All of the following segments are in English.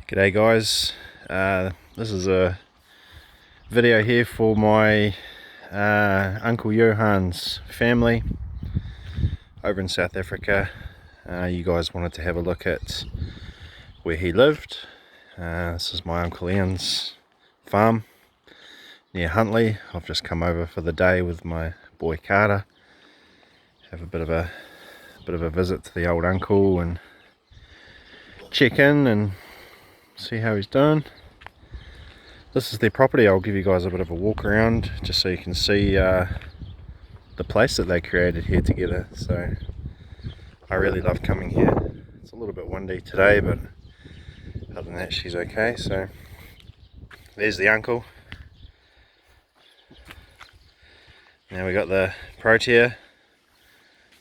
G'day guys, this is a video here for my Uncle Johans family over in South Africa. You guys wanted to have a look at where he lived. This is my Uncle Ian's farm near Huntly. I've just come over for the day with my boy Carter. Have a bit of a visit to the old uncle and check in and see how he's doing. This is their property. I'll give you guys a bit of a walk around just so you can see the place that they created here together. So I really love coming here. It's a little bit windy today, but other than that she's okay. So there's the uncle. Now we got the protea,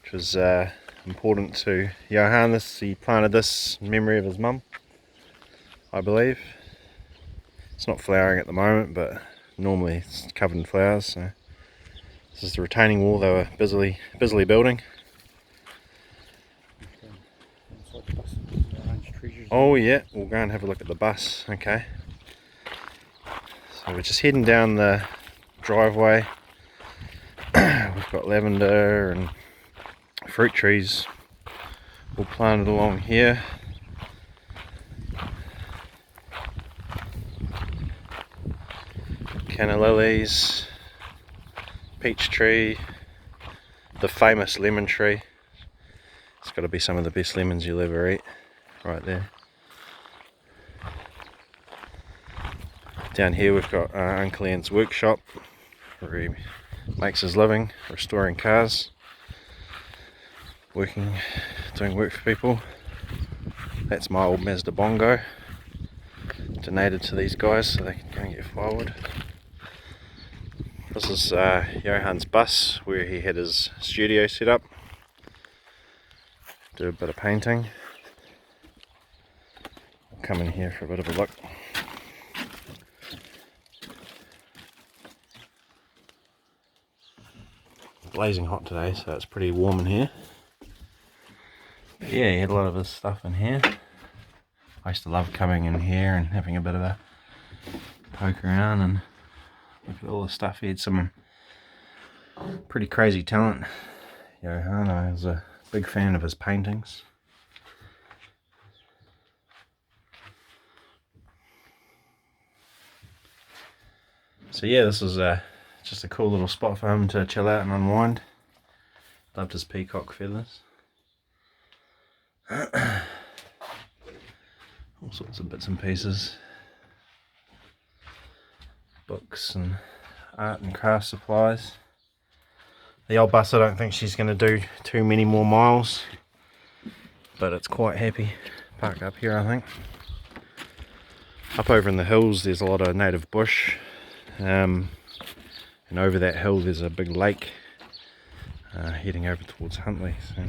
which was important to Johan. He planted this in memory of his mum, I believe. It's not flowering at the moment, but normally it's covered in flowers. So this is the retaining wall they were busily building. Oh yeah, we'll go and have a look at the bus. Okay, so we're just heading down the driveway. We've got lavender and fruit trees all planted along here. Canna lilies, peach tree, the famous lemon tree. It's got to be some of the best lemons you'll ever eat, right there. Down here we've got Uncle Ian's workshop, where he makes his living restoring cars, doing work for people. That's my old Mazda Bongo, donated to these guys so they can go and get firewood. This is Johan's bus, where he had his studio set up. Do a bit of painting. I'll come in here for a bit of a look. Blazing hot today, so it's pretty warm in here. But yeah, he had a lot of his stuff in here. I used to love coming in here and having a bit of a poke around and look at all the stuff. He had some pretty crazy talent, Johan. I was a big fan of his paintings. So yeah, this is just a cool little spot for him to chill out and unwind. Loved his peacock feathers. All sorts of bits and pieces. Books and art and craft supplies. The old bus, I don't think she's going to do too many more miles, but it's quite happy parked up here, I think. Up over in the hills there's a lot of native bush, and over that hill there's a big lake heading over towards Huntly. So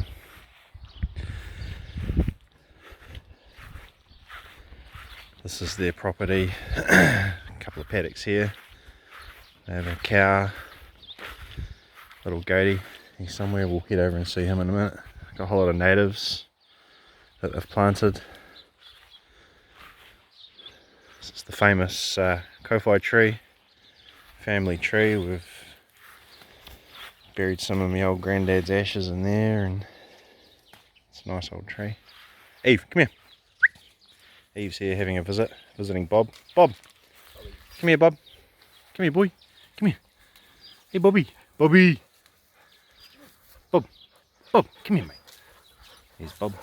this is their property. A couple of paddocks here. They have a cow, little goatie. He's somewhere. We'll head over and see him in a minute. Got a whole lot of natives that they've planted. This is the famous kofi tree, family tree. We've buried some of my old granddad's ashes in there, and it's a nice old tree. Eve, come here. Eve's here having a visit, visiting Bob. Bob, come here, Bob. Come here, boy. Come here. Hey, Bobby. Bobby. Bob. Bob, come here, mate. Here's Bob.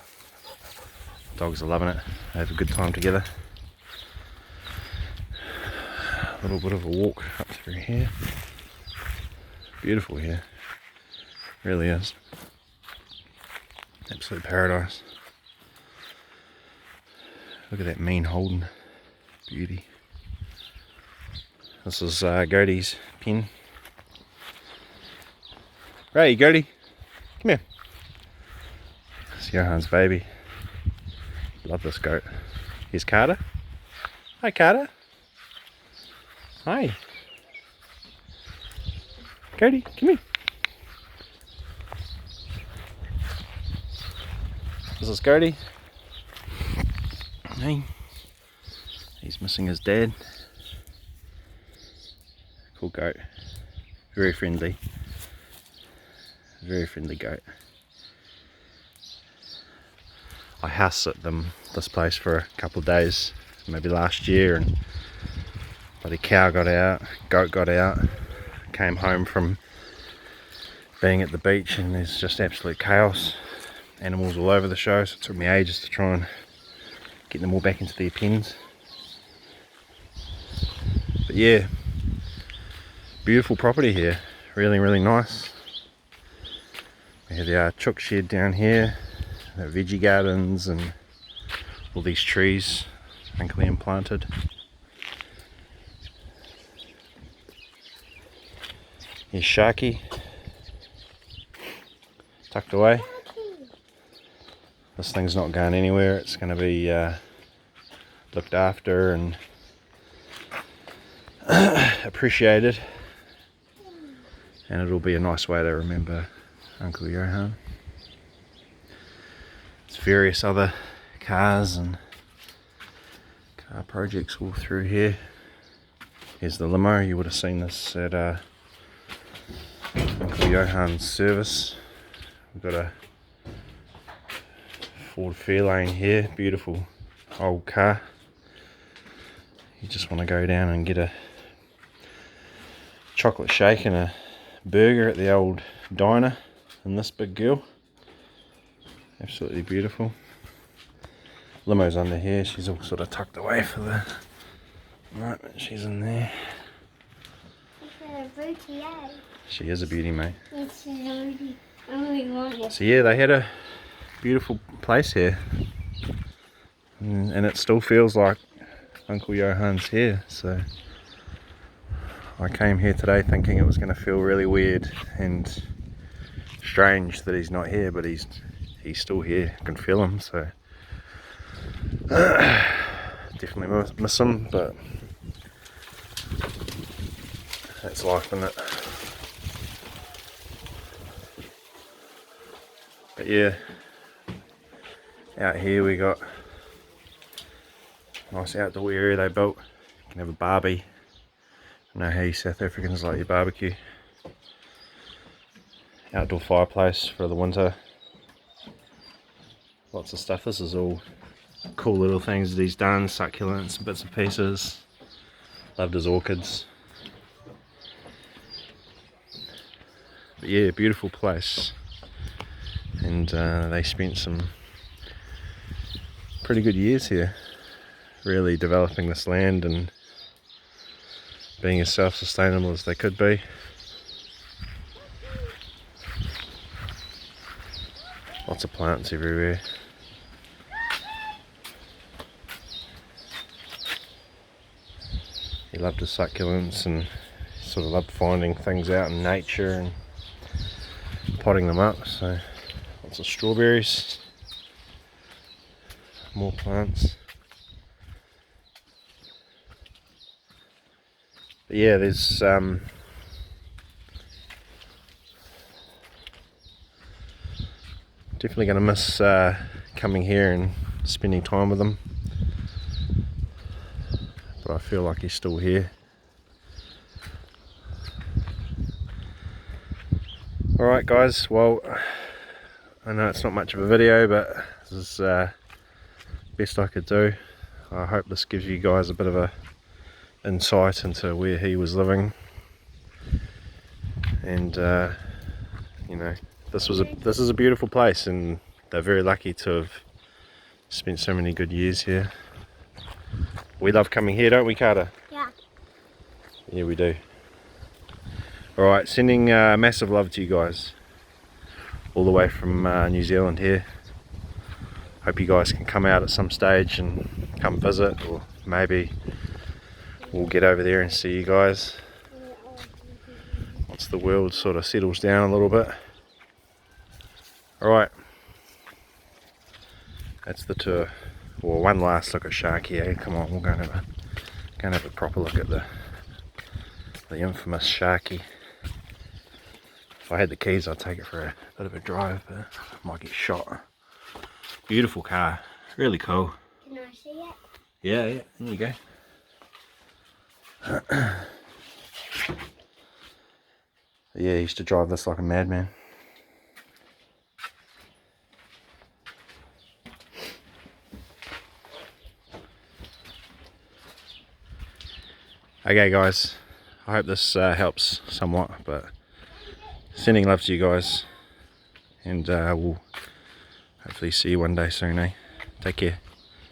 Dogs are loving it. They have a good time together. A little bit of a walk up through here. Beautiful here. Really is. Absolute paradise. Look at that mean Holden. Beauty. This is Gertie's pen. Hey, Gertie. Come here. It's Johan's baby. Love this goat. Here's Carter. Hi, Carter. Hi. Gertie, come here. This is Gertie. Hey. He's missing his dad. Cool goat. Very friendly. Very friendly goat. I house sit them this place for a couple of days, maybe last year, and bloody cow got out, goat got out, came home from being at the beach and there's just absolute chaos. Animals all over the show, so it took me ages to try and get them all back into their pens. But yeah, beautiful property here, really nice. We have the chook shed down here, the veggie gardens and all these trees Uncle Ian planted. Here's Sharky, tucked away. This thing's not going anywhere, it's going to be looked after and appreciated, and it'll be a nice way to remember Uncle Johan. There's various other cars and car projects all through here. Here's the limo, you would have seen this at Uncle Johan's service. We've got a Ford Fairlane here, beautiful old car. You just want to go down and get a chocolate shake and a burger at the old diner in this big girl. Absolutely beautiful. Limo's under here, she's all sort of tucked away for the moment. She's in there. She is a beauty, mate. So yeah, they had a beautiful place here, and it still feels like Uncle Johan's here. So I came here today thinking it was going to feel really weird and strange that he's not here, but he's still here. I can feel him, so definitely miss him, but that's life, isn't it? But yeah, out here we got a nice outdoor area they built. You can have a barbie. I know how you South Africans like your barbecue. Outdoor fireplace for the winter. Lots of stuff. This is all cool little things that he's done, succulents, bits and pieces. Loved his orchids. But yeah, beautiful place. And they spent some pretty good years here, really developing this land and being as self-sustainable as they could be. Lots of plants everywhere. He loved his succulents and sort of loved finding things out in nature and potting them up. So lots of strawberries, more plants. But yeah, there's definitely going to miss coming here and spending time with him, but I feel like he's still here. Alright guys, well, I know it's not much of a video, but this is best I could do. I hope this gives you guys a bit of a insight into where he was living, and you know, this is a beautiful place, and they're very lucky to have spent so many good years here. We love coming here, don't we, Carter? Yeah. Yeah, we do. Alright, sending massive love to you guys all the way from New Zealand here. Hope you guys can come out at some stage and come visit, or maybe we'll get over there and see you guys once the world sort of settles down a little bit. Alright, that's the tour. Well, one last look at Sharky, eh? Come on, we'll go and have a proper look at the infamous Sharky. If I had the keys, I'd take it for a bit of a drive, but I might get shot. Beautiful car, really cool. Can I see it? Yeah, there you go. Yeah, he used to drive this like a madman. Okay guys, I hope this helps somewhat, but sending love to you guys, and we'll hopefully see you one day soon, eh? Take care.